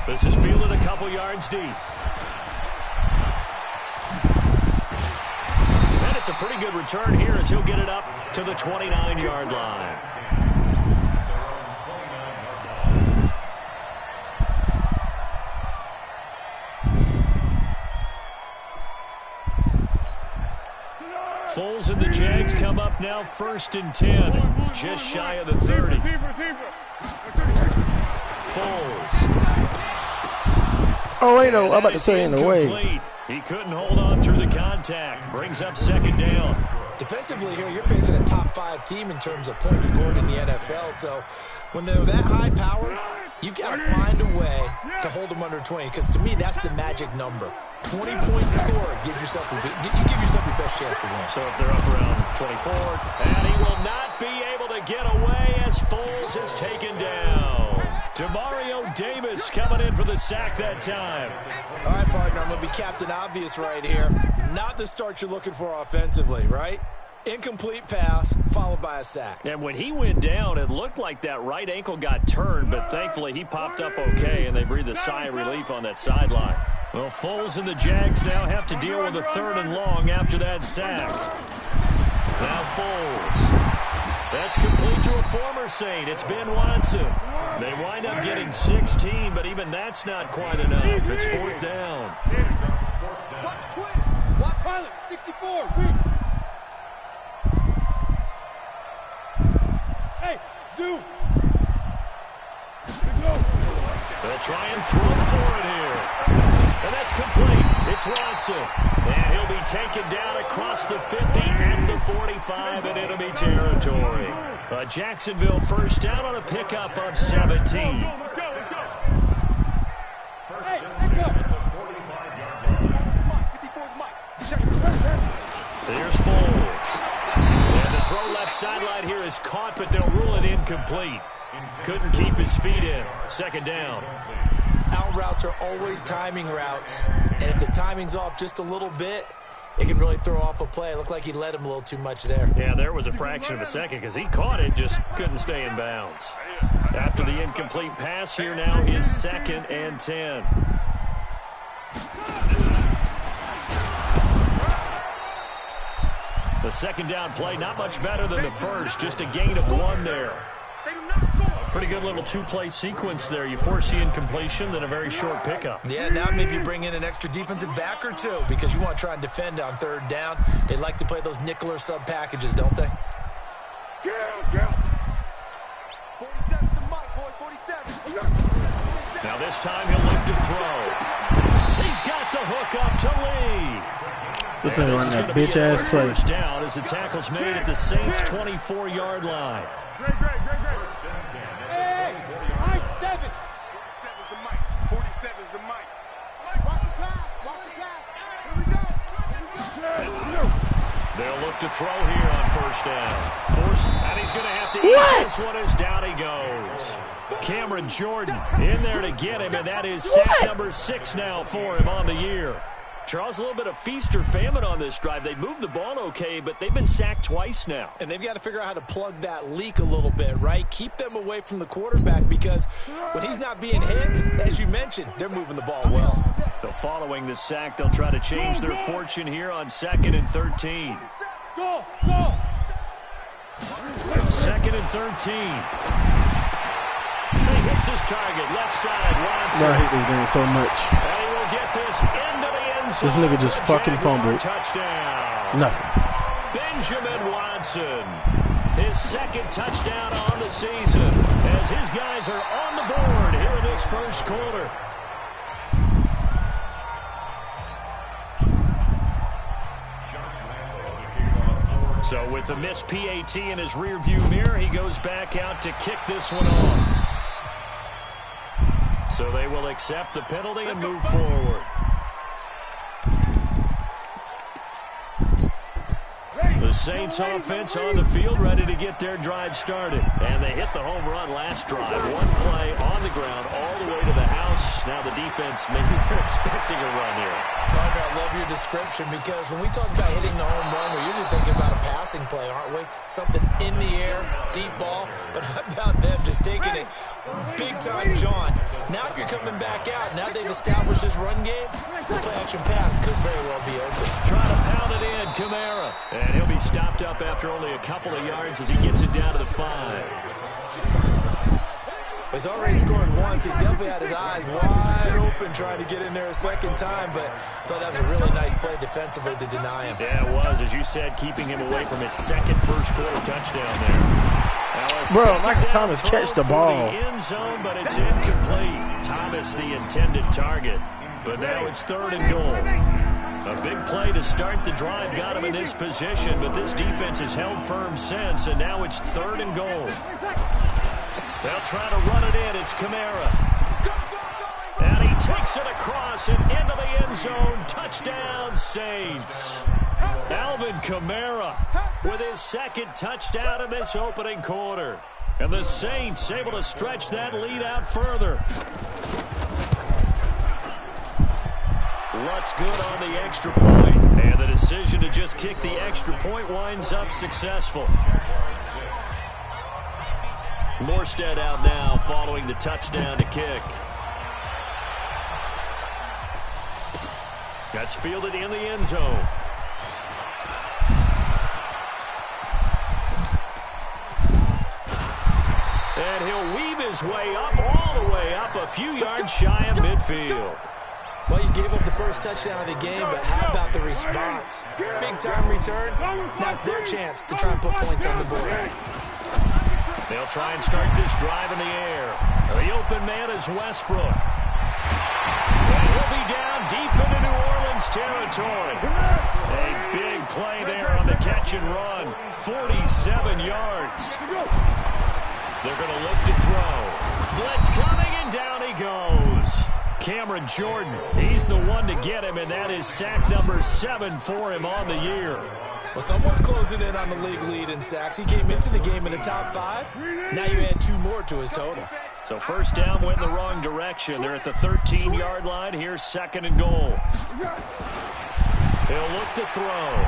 This is fielded a couple yards deep. And it's a pretty good return here as he'll get it up to the 29-yard line. Foles and the Jags come up now 1st and 10, just shy of the 30. Foles. Oh, wait, no, I'm about to say in the way. He couldn't hold on through the contact. Brings up 2nd down. Defensively here, you're facing a top 5 team in terms of points scored in the NFL. So when they're that high powered, you've got to find a way to hold them under 20. Because to me, that's the magic number. 20-point score gives yourself you give yourself your best chance to win. So if they're up around 24, and he will not be able to get away as Foles is taken down. Demario Davis coming in for the sack that time. All right, partner, I'm going to be Captain Obvious right here. Not the start you're looking for offensively, right? Incomplete pass, followed by a sack. And when he went down, it looked like that right ankle got turned, but thankfully he popped up okay, and they breathed a sigh of relief on that sideline. Well, Foles and the Jags now have to deal with a 3rd and long after that sack. Now Foles. That's complete to a former Saint. It's Ben Watson. They wind up getting 16, but even that's not quite enough. It's 4th down. Watch pilot, 64. Hey, Zoo. They'll try and throw for it here. And that's complete. It's Watson. And he'll be taken down across the 50 at the 45 in enemy territory. A Jacksonville 1st down on a pickup of 17. Hey, pick up. There's Foles. And the throw left sideline here is caught, but they'll rule it incomplete. Couldn't keep his feet in. 2nd down. Out routes are always timing routes. And if the timing's off just a little bit, it can really throw off a play. It looked like he let him a little too much there. Yeah, there was a fraction of a second because he caught it, just couldn't stay in bounds. After the incomplete pass, here now is 2nd and 10. The 2nd down play, not much better than the first, just a gain of 1 there. Pretty good little 2-play sequence there. You force the incompletion, then a very short pickup. Yeah, now maybe bring in an extra defensive back or 2 because you want to try and defend on 3rd down. They like to play those nickel or sub packages, don't they? Now this time he'll look to throw. He's got the hook up to Lee. This nigga running that bitch-ass play. 1st down as the tackle's made at the Saints' 24-yard line. Hey, high 7. 47 is the mic. 47 is the mic. Watch the pass. Watch the pass. Here we go. They'll look to throw here on 1st down. And he's going to have to eat this one as down he goes. Cameron Jordan in there to get him, and that is sack number 6 now for him on the year. Charles, a little bit of feast or famine on this drive. They moved the ball okay, but they've been sacked twice now. And they've got to figure out how to plug that leak a little bit, right? Keep them away from the quarterback because when he's not being hit, as you mentioned, they're moving the ball well. So following the sack, they'll try to change their fortune here on 2nd and 13. Go, go. 2nd and 13. He hits his target, left side, Watson. I hate this game so much. And he will get this into the end zone. This nigga just fucking fumbled. Touchdown. Nothing. Benjamin Watson. His 2nd touchdown on the season as his guys are on the board here in this 1st quarter. So with the missed PAT in his rearview mirror, he goes back out to kick this one off. So they will accept the penalty and move forward. Ready. The Saints offense on the field, ready to get their drive started. And they hit the home run last drive. One play on the ground all the way to the house. Now the defense maybe they're expecting a run here. Gardner, I love your description because when we talk about hitting the home run, we're usually thinking about a passing play, aren't we? Something in the air, deep ball. But how about them just taking it big time, John? Now if you're coming back out, now they've established this run game, the play action pass could very well be open. Trying to pound it in, Kamara. And he'll be stopped up after only a couple of yards as he gets it down to the 5. He's already scored once. He definitely had his eyes wide open trying to get in there a second time, but I thought that was a really nice play defensively to deny him. Yeah, it was, as you said, keeping him away from his second first-quarter touchdown there. Bro, Michael Thomas catch the ball. The end zone, but it's incomplete. Thomas, the intended target, but now it's 3rd and goal. A big play to start the drive got him in this position, but this defense has held firm since, and now it's 3rd and goal. They'll try to run it in. It's Kamara. And he takes it across and into the end zone. Touchdown, Saints. Alvin Kamara with his second touchdown in this opening quarter. And the Saints able to stretch that lead out further. What's good on the extra point? And the decision to just kick the extra point winds up successful. Morstead out now following the touchdown to kick. That's fielded in the end zone. And he'll weave his way up, all the way up, a few yards shy of midfield. Well, you gave up the first touchdown of the game, but how about the response? Big-time return. Now it's their chance to try and put points on the board. They'll try and start this drive in the air. The open man is Westbrook. And he'll be down deep into New Orleans territory. A big play there on the catch and run. 47 yards. They're going to look to throw. Blitz coming, and down he goes. Cameron Jordan, he's the one to get him, and that is sack number 7 for him on the year. Well, someone's closing in on the league lead in sacks. He came into the game in the top 5. Now you add 2 more to his total. So first down went in the wrong direction. They're at the 13-yard line. Here's 2nd and goal. He'll look to throw.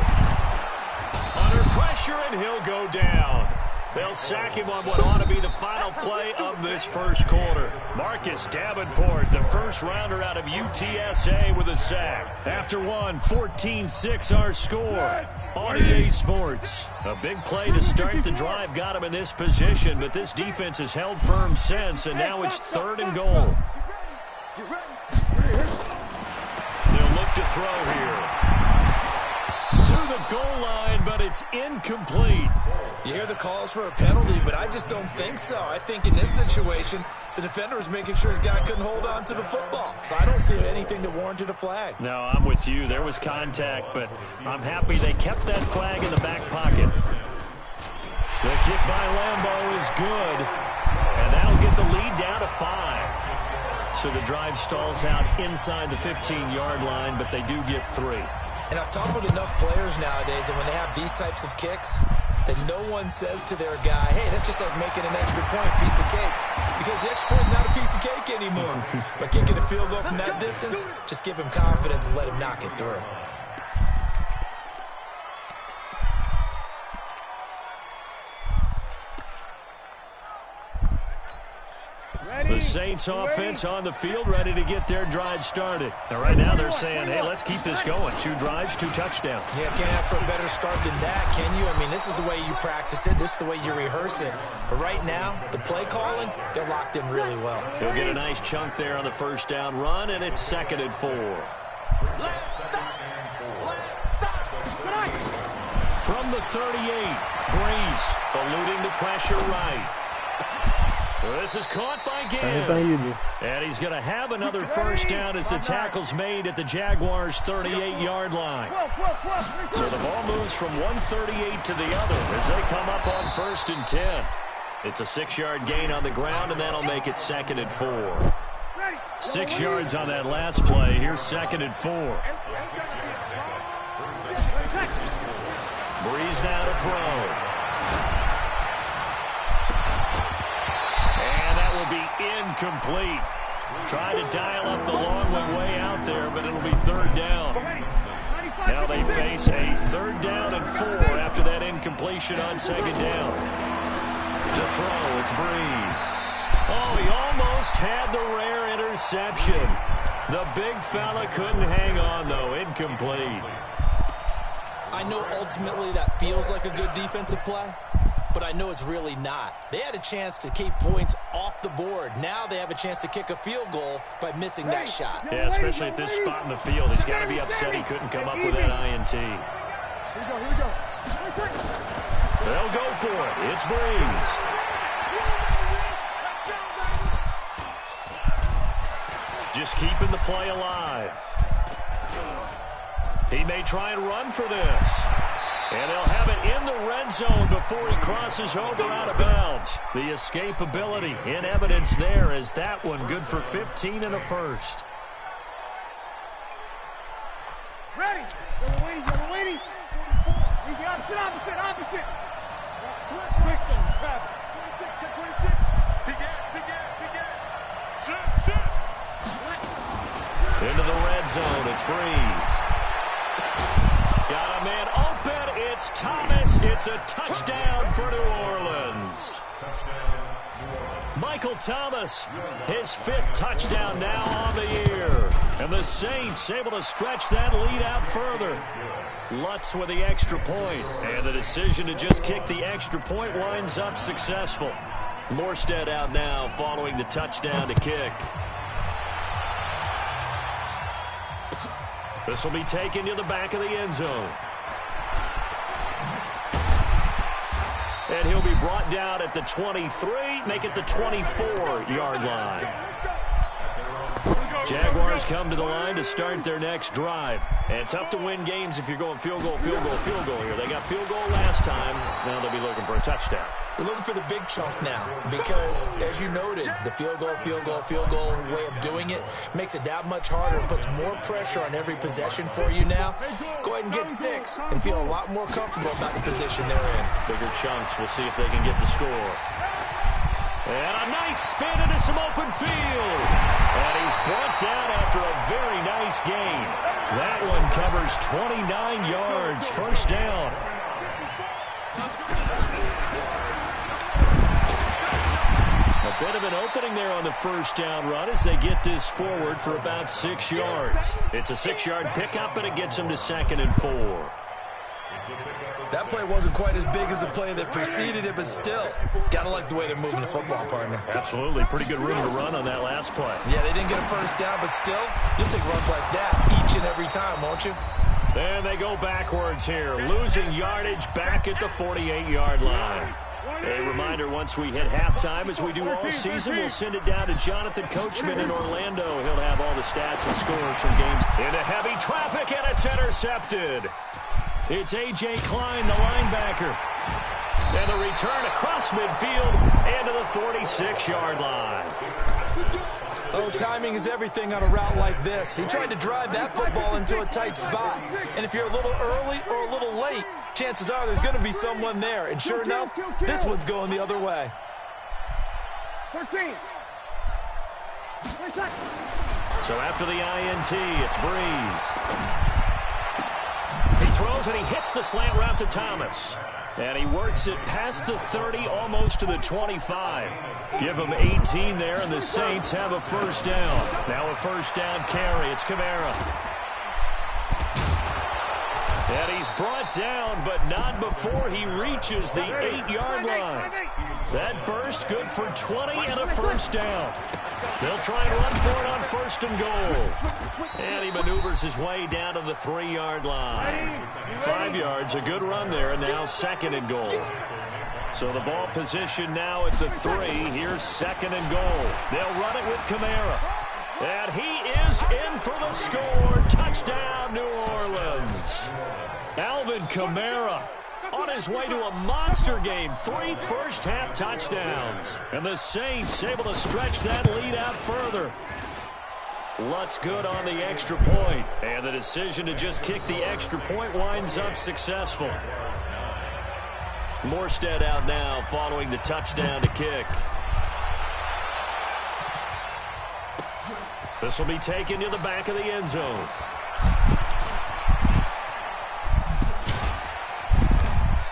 Under pressure, and he'll go down. They'll sack him on what ought to be the final play of this first quarter. Marcus Davenport, the first rounder out of UTSA with a sack. After one, 14-6 our score on EA Sports. A big play to start the drive got him in this position, but this defense has held firm since, and now it's 3rd and goal. They'll look to throw here. To the goal line, but it's incomplete. You hear the calls for a penalty, but I just don't think so. I think in this situation, the defender was making sure his guy couldn't hold on to the football. So I don't see anything that warranted a flag. No, I'm with you. There was contact, but I'm happy they kept that flag in the back pocket. The kick by Lambeau is good, and that'll get the lead down to 5. So the drive stalls out inside the 15-yard line, but they do get 3. And I've talked with enough players nowadays, and when they have these types of kicks, that no one says to their guy, hey, that's just like making an extra point, piece of cake. Because the extra point is not a piece of cake anymore. But kicking a field goal from that distance, just give him confidence and let him knock it through. The Saints offense on the field, ready to get their drive started. And right now they're saying, hey, let's keep this going. 2 drives, 2 touchdowns. Yeah, can't ask for a better start than that, can you? I mean, this is the way you practice it. This is the way you rehearse it. But right now, the play calling, they're locked in really well. He'll get a nice chunk there on the first down run, and it's 2nd and 4. From the 38, Breeze eluding the pressure right. This is caught by Gibb. Same thing you do. And he's going to have another first down as the tackle's made at the Jaguars' 38-yard line. So the ball moves from 138 to the other as they come up on 1st and 10. It's a 6-yard gain on the ground, and that'll make it 2nd and 4. 6 yards on that last play. Here's 2nd and 4. Breeze now to throw. And that will be incomplete. Trying to dial up the long one way out there, but it'll be third down. Now they face a third down and 4 after that incompletion on second down. To throw, it's Breeze. Oh, he almost had the rare interception. The big fella couldn't hang on, though. Incomplete. I know ultimately that feels like a good defensive play, but I know it's really not. They had a chance to keep points off the board. Now they have a chance to kick a field goal by missing that shot. Yeah, especially at this spot in the field. He's got to be upset he couldn't come up with that INT. Here we go. They'll go for it. It's Breeze. Just keeping the play alive. He may try and run for this. And they'll have it in the red zone before he crosses over out of bounds. The escapability in evidence there is that one good for 15 and a first. Ready. Yellow waiting. Easy, opposite. Switch them, Travis. 26. Begin. Shoot. Into the red zone, it's Breeze. Got a man open, it's Thomas. It's a touchdown for New Orleans. Michael Thomas, his 5th touchdown now on the year. And the Saints able to stretch that lead out further. Lutz with the extra point. And the decision to just kick the extra point winds up successful. Morstead out now following the touchdown to kick. This will be taken to the back of the end zone. And he'll be brought down at the 23, make it the 24-yard line. Jaguars come to the line to start their next drive. And tough to win games if you're going field goal here. They got field goal last time. Now they'll be looking for a touchdown. They're looking for the big chunk now because, as you noted, the field goal way of doing it makes it that much harder. It puts more pressure on every possession for you now. Go ahead and get 6 and feel a lot more comfortable about the position they're in. Bigger chunks. We'll see if they can get the score. And a nice spin into some open field. And he's brought down after a very nice gain. That one covers 29 yards. First down. A bit of an opening there on the first down run as they get this forward for about 6 yards. It's a 6-yard pickup, but it gets them to 2nd and 4. That play wasn't quite as big as the play that preceded it, but still, gotta like the way they're moving the football, partner. Absolutely. Pretty good room to run on that last play. Yeah, they didn't get a first down, but still, you'll take runs like that each and every time, won't you? And they go backwards here, losing yardage back at the 48-yard line. A reminder, once we hit halftime, as we do all season, we'll send it down to Jonathan Coachman in Orlando. He'll have all the stats and scores from games into heavy traffic, and it's intercepted. It's A.J. Klein, the linebacker. And the return across midfield and to the 46-yard line. Oh, timing is everything on a route like this. He tried to drive that football into a tight spot. And if you're a little early or a little late, chances are there's going to be someone there. And sure enough, this one's going the other way. 13. So after the INT, it's Breeze. He throws and he hits the slant route to Thomas. And he works it past the 30, almost to the 25. Give him 18 there, and the Saints have a first down. Now a first down carry. It's Kamara. And he's brought down, but not before he reaches the 8-yard line. That burst good for 20 and a first down. They'll try and run for it on first and goal. And he maneuvers his way down to the 3-yard line. 5 yards, a good run there, and now 2nd and goal. So the ball position now at the 3. Here's 2nd and goal. They'll run it with Kamara. And he is in for the score. Touchdown, New Orleans. Alvin Kamara on his way to a monster game. 3 first-half touchdowns. And the Saints able to stretch that lead out further. Lutz good on the extra point. And the decision to just kick the extra point winds up successful. Morstead out now following the touchdown to kick. This will be taken to the back of the end zone.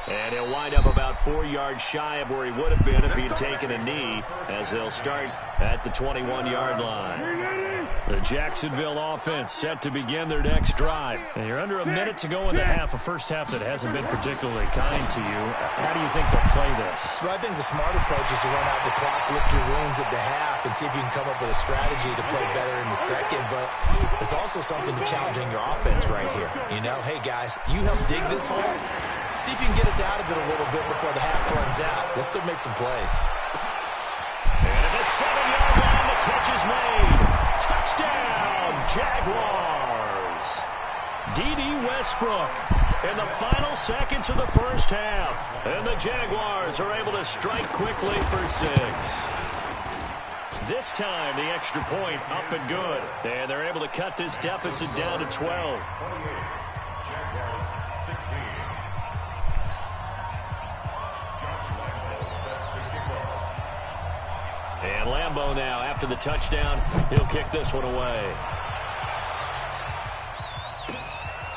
And he'll wind up about 4 yards shy of where he would have been if he had taken a knee, as they'll start at the 21-yard line. The Jacksonville offense set to begin their next drive. And you're under a minute to go in the half, a first half that hasn't been particularly kind to you. How do you think they'll play this? Well, I think the smart approach is to run out the clock, lick your wounds at the half, and see if you can come up with a strategy to play better in the second. But there's also something to challenging your offense right here. You know, hey, guys, you help dig this hole. See if you can get us out of it a little bit before the half runs out. Let's go make some plays. And at the 7-yard line, the catch is made. Touchdown, Jaguars. D.D. Westbrook in the final seconds of the first half. And the Jaguars are able to strike quickly for 6. This time, the extra point up and good. And they're able to cut this deficit down to 12. And Lambeau now, after the touchdown, he'll kick this one away.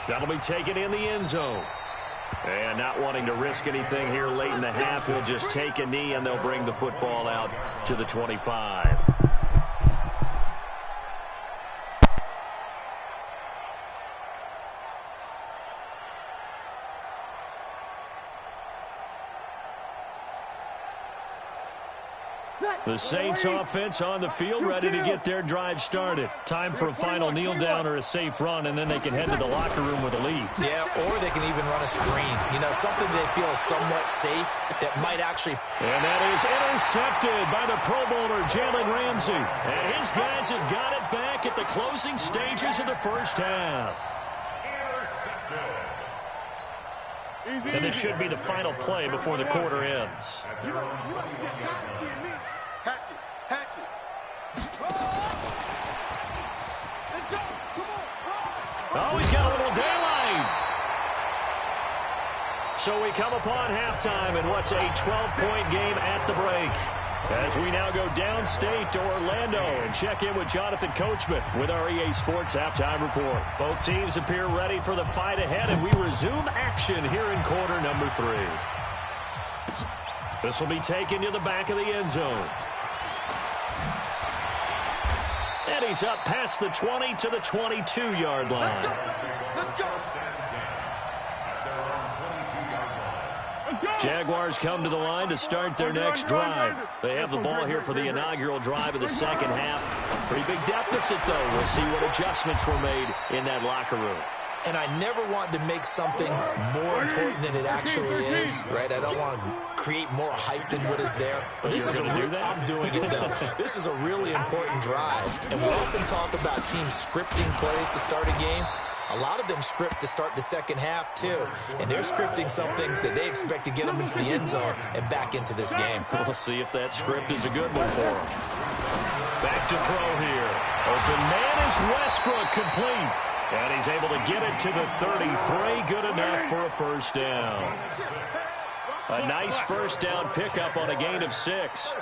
That'll be taken in the end zone. And not wanting to risk anything here late in the half, he'll just take a knee, and they'll bring the football out to the 25. The Saints offense on the field, ready to get their drive started. Time for a final kneel down or a safe run, and then they can head to the locker room with a lead. Yeah, or they can even run a screen. You know, something they feel is somewhat safe that might actually... And that is intercepted by the Pro Bowler, Jalen Ramsey. And his guys have got it back at the closing stages of the first half. And this should be the final play before the quarter ends. Oh, he's got a little daylight. So we come upon halftime in what's a 12-point game at the break. As we now go downstate to Orlando and check in with Jonathan Coachman with our EA Sports Halftime Report. Both teams appear ready for the fight ahead, and we resume action here in quarter number 3. This will be taken to the back of the end zone. And he's up past the 20 to the 22-yard line. Jaguars come to the line to start their next drive. They have the ball here for the inaugural drive of the second half. Pretty big deficit, though. We'll see what adjustments were made in that locker room. And I never want to make something more important than it actually is, right? I don't want to create more hype than what is there. But this is I'm doing it, though. This is a really important drive. And we often talk about teams scripting plays to start a game. A lot of them script to start the second half, too. And they're scripting something that they expect to get them into the end zone and back into this game. We'll see if that script is a good one for them. Back to throw here. Open man is Westbrook, complete. And he's able to get it to the 33. Good enough for a first down. A nice first down pickup on a gain of 6.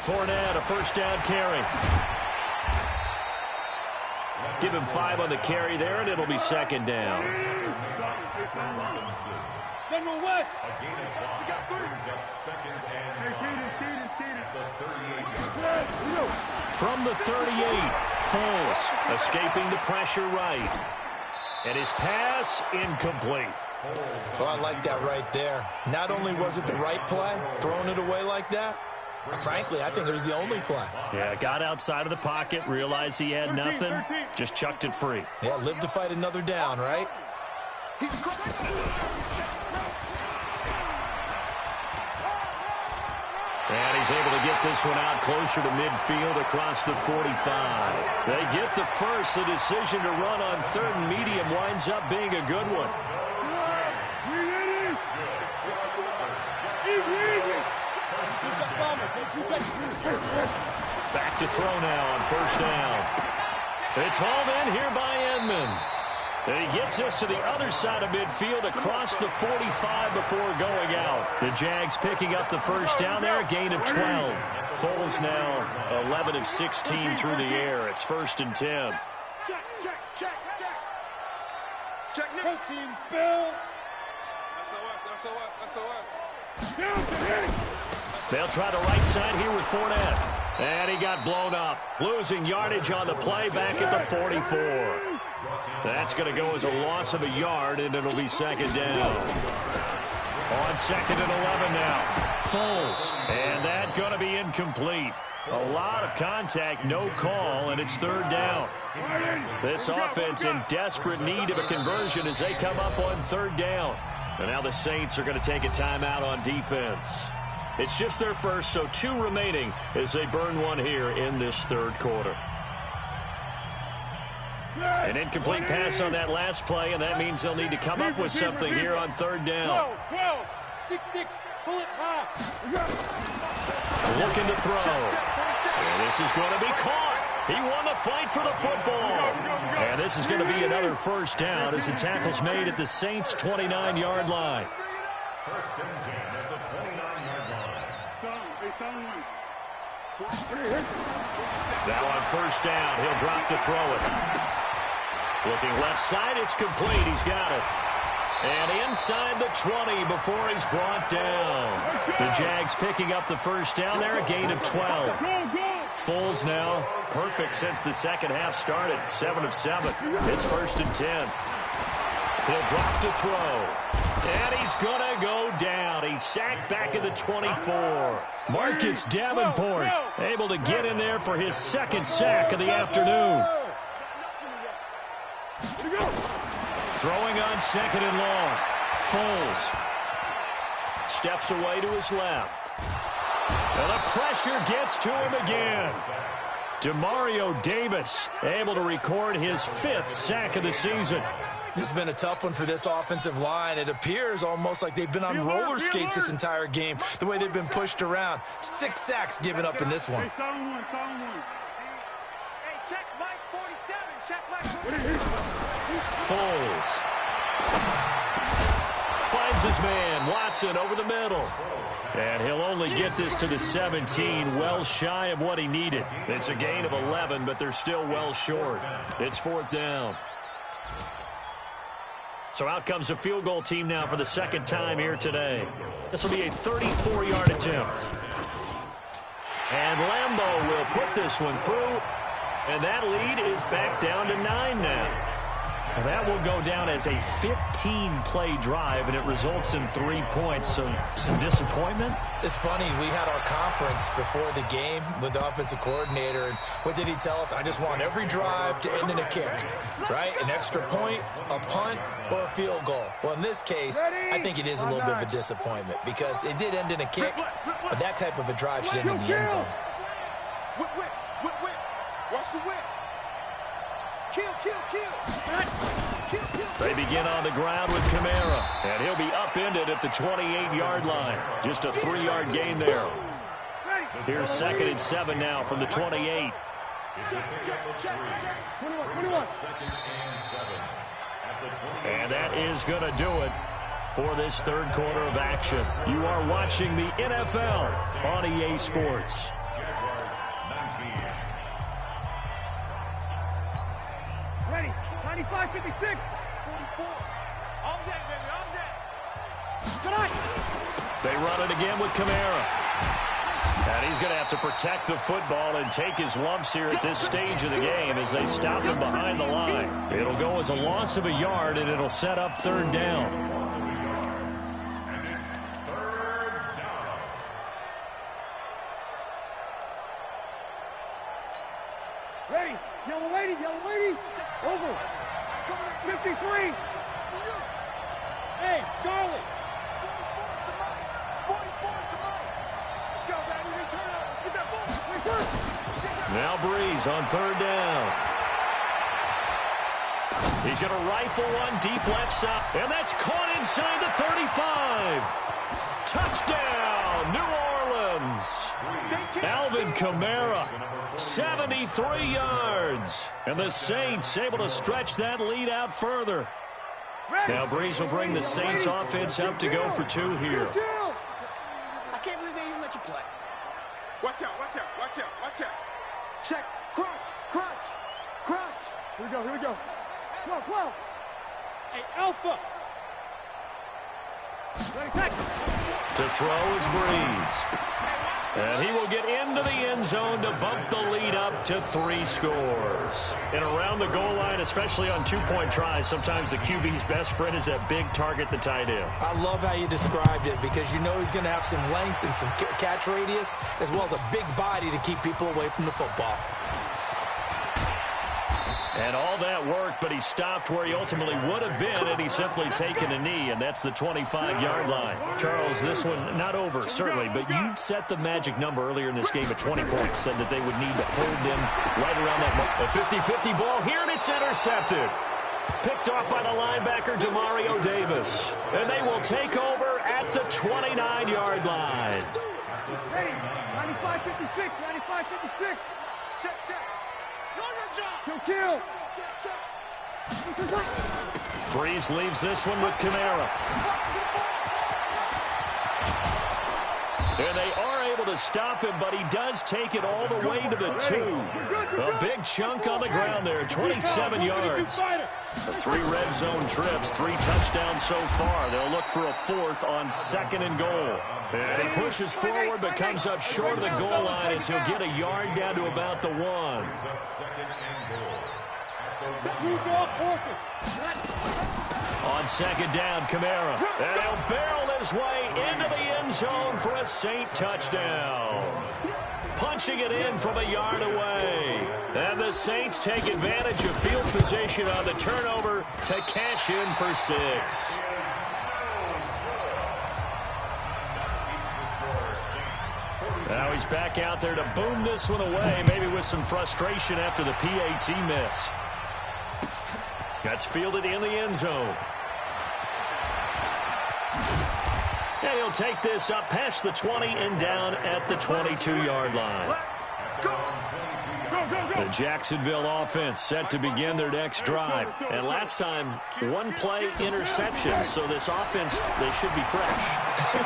Fournette, a first down carry. Give him 5 on the carry there, and it'll be second down. General West. From the 38, Foles escaping the pressure right. And his pass incomplete. Well, I like that right there. Not only was it the right play, throwing it away like that, frankly, I think it was the only play. Yeah, got outside of the pocket, realized he had nothing, just chucked it free. Yeah, live to fight another down, right? And he's able to get this one out closer to midfield across the 45. They get the first. The decision to run on third and medium winds up being a good one. Back to throw now on first down. It's hauled in here by Edmond. And he gets us to the other side of midfield across the 45 before going out. The Jags picking up the first down there, a gain of 12. Foles now 11 of 16 through the air. It's 1st and 10. Check, check, check, check. Check, Nick. Coaching spell. SOS. They'll try the right side here with Fournette. And he got blown up. Losing yardage on the play back at the 44. That's going to go as a loss of a yard, and it'll be 2nd down. On 2nd and 11 now. Foles. And that going to be incomplete. A lot of contact, no call, and it's 3rd down. This offense in desperate need of a conversion as they come up on 3rd down. And now the Saints are going to take a timeout on defense. It's just their first, so 2 remaining as they burn one here in this 3rd quarter. An incomplete pass on that last play, and that means they'll need to come up with something here on 3rd down. 12, 6-6, pull it high. Looking to throw. And this is going to be caught. He won the fight for the football. And this is going to be another 1st down as the tackle's made at the Saints' 29-yard line. 1st and 10 at the 29-yard line. Now on 1st down, he'll drop to throw it. Looking left side, it's complete. He's got it. And inside the 20 before he's brought down. The Jags picking up the 1st down there, a gain of 12. Foles now, perfect since the second half started, 7 of 7. It's 1st and 10. He'll drop to throw. And he's going to go down. He's sacked back at the 24. Marcus Davenport able to get in there for his 2nd sack of the afternoon. Throwing on 2nd and long. Foles steps away to his left. And the pressure gets to him again. Demario Davis able to record his 5th sack of the season. This has been a tough one for this offensive line. It appears almost like they've been on roller skates this entire game, the way they've been pushed around. 6 sacks given up in this one. Hey, check Mike 47. Check Mike 47. Foles finds his man, Watson, over the middle. And he'll only get this to the 17, well shy of what he needed. It's a gain of 11, but they're still well short. It's 4th down. So out comes the field goal team now for the 2nd time here today. This will be a 34-yard attempt. And Lambeau will put this one through. And that lead is back down to 9 now. Well, that will go down as a 15-play drive, and it results in 3 points. So some disappointment. It's funny, we had our conference before the game with the offensive coordinator, and what did he tell us? I just want every drive to end in a kick, right? An extra point, a punt, or a field goal. Well, in this case, I think it is a little bit of a disappointment because it did end in a kick, but that type of a drive should end in the end zone. Whip. Watch the whip. Kill. They begin on the ground with Kamara, and he'll be upended at the 28-yard line. Just a 3-yard gain there. Here's 2nd and 7 now from the 28. And that is going to do it for this 3rd quarter of action. You are watching the NFL on EA Sports. Ready. 95, 56. 44. All day, baby, all day. Good night. They run it again with Kamara. And he's going to have to protect the football and take his lumps here at this stage of the game as they stop him behind the line. It'll go as a loss of a yard, and it'll set up 3rd down. And it's 3rd down. Ready. Yellow lady. Over. 53. Hey, Charlie. 44 to Mike. Let's go, baby. Return out. Let's get that ball. Now Breeze on 3rd down. He's going to rifle one deep left side, and that's caught inside the 35. Touchdown, New Orleans. Alvin Kamara, 73 yards. And the Saints able to stretch that lead out further. Now Breeze will bring the Saints offense up to go for 2 here. I can't believe they even let you play. Watch out, watch out, watch out, watch out. Check. Crunch. Crunch. Crunch. Here we go. Here we go. 12. 12. Hey, Alpha. Ready, tackle. To throw is Breeze. And he will get into the end zone to bump the lead up to 3 scores. And around the goal line, especially on 2-point tries, sometimes the QB's best friend is that big target, the tight end. I love how you described it because you know he's going to have some length and some catch radius as well as a big body to keep people away from the football. And all that worked, but he stopped where he ultimately would have been had he simply taken a knee, and that's the 25-yard line. Charles, this one not over, certainly, but you set the magic number earlier in this game at 20 points, said that they would need to hold them right around that mark. A 50-50 ball here, and it's intercepted. Picked off by the linebacker, Demario Davis. And they will take over at the 29-yard line. Ready. 95-56. 95-56. Check, check. Kill. Breeze leaves this one with Kamara. And they are able to stop him, but he does take it all the way to the 2. A big chunk on the ground there, 27 yards. The 3 red zone trips, 3 touchdowns so far. They'll look for a 4th on 2nd and goal. And he pushes forward but comes up short of the goal line as he'll get a yard down to about the 1. On 2nd down, Kamara. And he'll barrel his way into the end zone for a Saint touchdown. Punching it in from a yard away. And the Saints take advantage of field position on the turnover to cash in for 6. Now he's back out there to boom this one away, maybe with some frustration after the PAT miss. That's fielded in the end zone. And he'll take this up past the 20 and down at the 22-yard line. The Jacksonville offense set to begin their next drive. And last time, 1-play interception. So this offense, they should be fresh.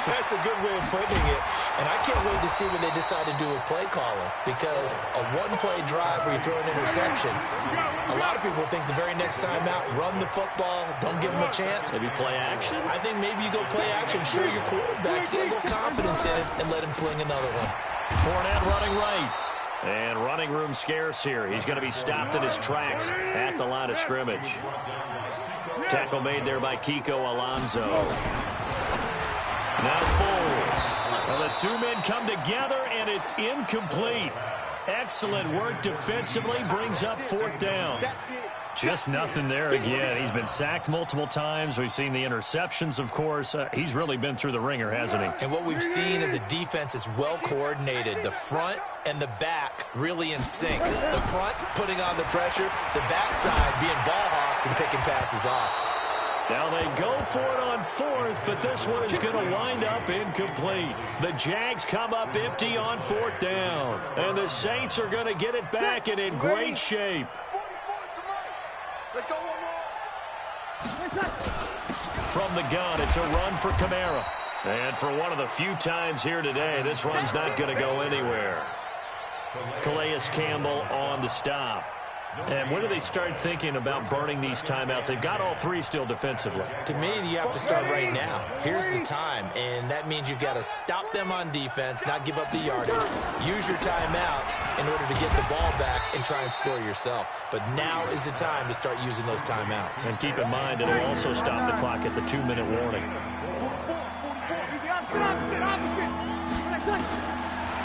That's a good way of putting it. And I can't wait to see what they decide to do with play calling. Because a 1-play drive where you throw an interception, a lot of people think the very next time out, run the football, don't give them a chance. Maybe play action? I think maybe you go play action, show your quarterback, get a little confidence in it, and let him fling another one. Fournette running right. And running room scarce here. He's going to be stopped in his tracks at the line of scrimmage. Tackle made there by Kiko Alonso. Now Foles. Well, the 2 men come together, and it's incomplete. Excellent work defensively. Brings up 4th down. Just nothing there again. He's been sacked multiple times. We've seen the interceptions, of course. He's really been through the ringer, hasn't he? And what we've seen is a defense that's well coordinated. The front and the back really in sync. The front putting on the pressure, the backside being ball hawks and picking passes off. Now they go for it on 4th, but this one is going to wind up incomplete. The Jags come up empty on 4th down. And the Saints are going to get it back and in great shape. Let's go one more. From the gun, it's a run for Kamara. And for one of the few times here today, this run's not going to go anywhere. Calais Campbell on the stop. And when do they start thinking about burning these timeouts? They've got all 3 still defensively. To me, you have to start right now. Here's the time, and that means you've got to stop them on defense, not give up the yardage. Use your timeouts in order to get the ball back and try and score yourself. But now is the time to start using those timeouts. And keep in mind, it'll also stop the clock at the 2-minute warning.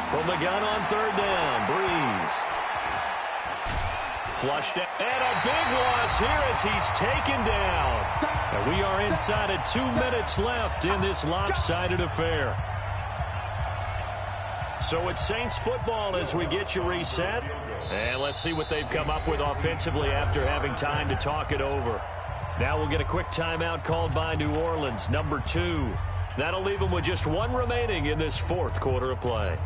From the gun on 3rd down, Breeze. Flushed out. And a big loss here as he's taken down. And we are inside of 2 minutes left in this lopsided affair. So it's Saints football as we get you reset. And let's see what they've come up with offensively after having time to talk it over. Now we'll get a quick timeout called by New Orleans, number 2. That'll leave them with just one remaining in this fourth quarter of play.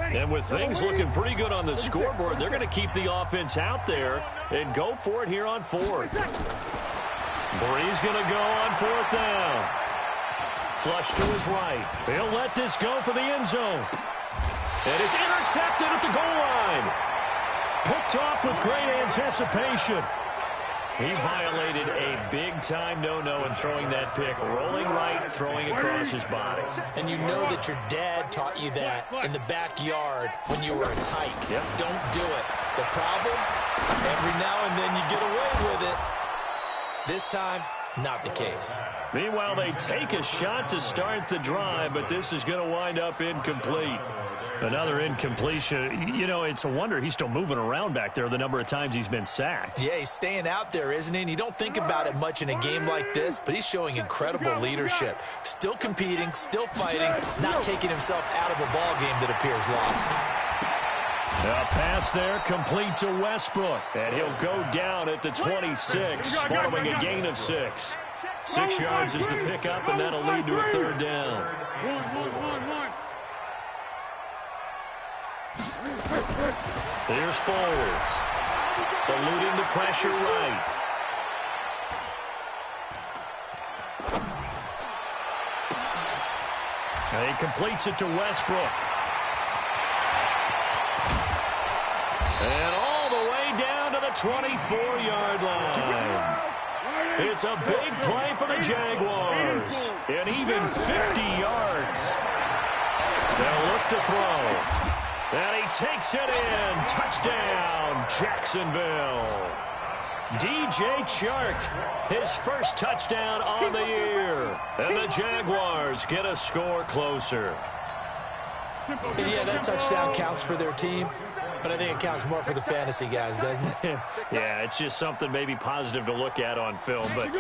And with things looking pretty good on the scoreboard, they're going to keep the offense out there and go for it here on fourth. Bree's going to go on fourth down. Flush to his right. He'll let this go for the end zone. And it's intercepted at the goal line. Picked off with great anticipation. He violated a big-time no-no in throwing that pick. Rolling right, throwing across his body. And you know that your dad taught you that in the backyard when you were a tyke. Yep. Don't do it. The problem, every now and then you get away with it. This time, not the case. Meanwhile, they take a shot to start the drive, but this is going to wind up incomplete. Another incompletion. You know, it's a wonder he's still moving around back there the number of times he's been sacked. Yeah, he's staying out there, isn't he? And you don't think about it much in a game like this, but he's showing incredible leadership. Still competing, still fighting, not taking himself out of a ball game that appears lost. A pass there complete to Westbrook. And he'll go down at the 26 following a gain of 6. 6 yards is the pickup, and that'll lead to a third down. Here's Foles. Eluding the pressure right. And he completes it to Westbrook. And all the way down to the 24-yard line. It's a big play for the Jaguars. And even 50 yards. They'll look to throw. And he takes it in. Touchdown, Jacksonville. DJ Chark, his first touchdown on the year. And the Jaguars get a score closer. And yeah, that touchdown counts for their team, but I think it counts more for the fantasy guys, doesn't it? Yeah, it's just something maybe positive to look at on film, but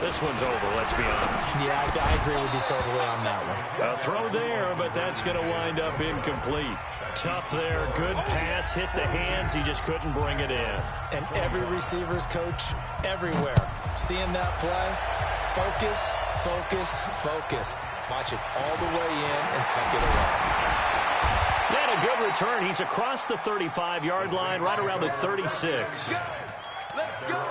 this one's over, let's be honest. Yeah, I agree with you totally on that one. A throw there, but that's going to wind up incomplete. Tough there, good pass, hit the hands, he just couldn't bring it in. And every receiver's coach everywhere, seeing that play, focus, focus, focus. Watch it all the way in and tuck it away. He had a good return. He's across the 35-yard line, right around the 36. Let's go.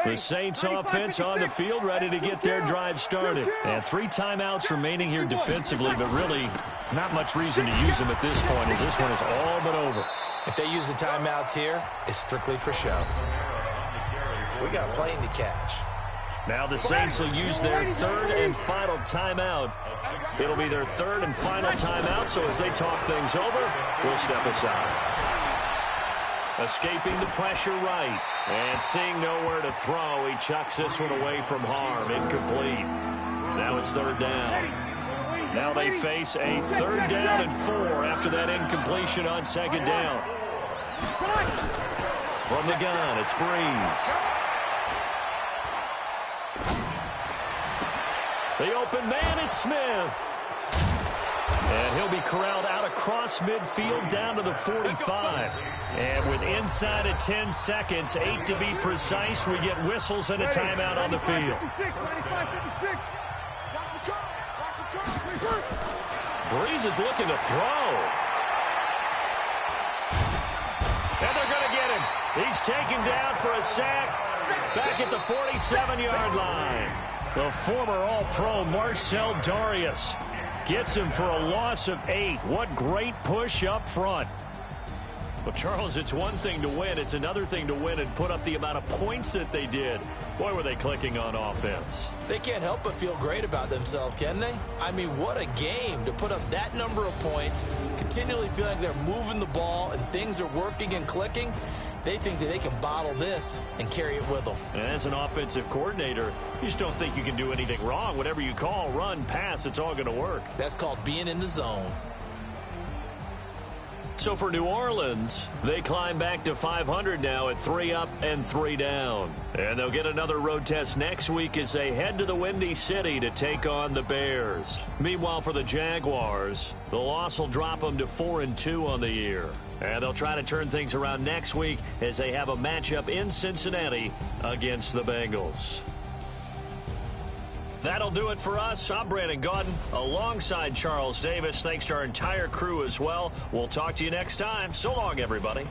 The Saints offense on the field, ready to get their drive started. And 3 timeouts remaining here defensively, but really not much reason to use them at this point, as this one is all but over. If they use the timeouts here, it's strictly for show. We got a plane to catch. Now the Saints will use their 3rd and final timeout. It'll be their 3rd and final timeout, so as they talk things over, we'll step aside. Escaping the pressure right. And seeing nowhere to throw, he chucks this one away from harm. Incomplete. Now it's 3rd down. Now they face a 3rd down and 4 after that incompletion on 2nd down. From the gun, it's Breeze. The open man is Smith. And he'll be corralled out across midfield down to the 45. And with inside of 10 seconds, 8 to be precise, we get whistles and a timeout on the field. Breeze is looking to throw. And they're going to get him. He's taken down for a sack back at the 47-yard line. The former All-Pro Marcel Darius gets him for a loss of 8. What great push up front. Well, Charles, it's one thing to win. It's another thing to win and put up the amount of points that they did. Boy, were they clicking on offense. They can't help but feel great about themselves, can they? I mean, what a game to put up that number of points, continually feeling like they're moving the ball and things are working and clicking. They think that they can bottle this and carry it with them. And as an offensive coordinator, you just don't think you can do anything wrong. Whatever you call, run, pass, it's all going to work. That's called being in the zone. So for New Orleans, they climb back to 500 now at 3 up and 3 down. And they'll get another road test next week as they head to the Windy City to take on the Bears. Meanwhile, for the Jaguars, the loss will drop them to 4-2 on the year. And they'll try to turn things around next week as they have a matchup in Cincinnati against the Bengals. That'll do it for us. I'm Brandon Gaudin alongside Charles Davis. Thanks to our entire crew as well. We'll talk to you next time. So long, everybody.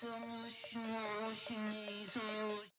Tell me what you want, what you need, tell me what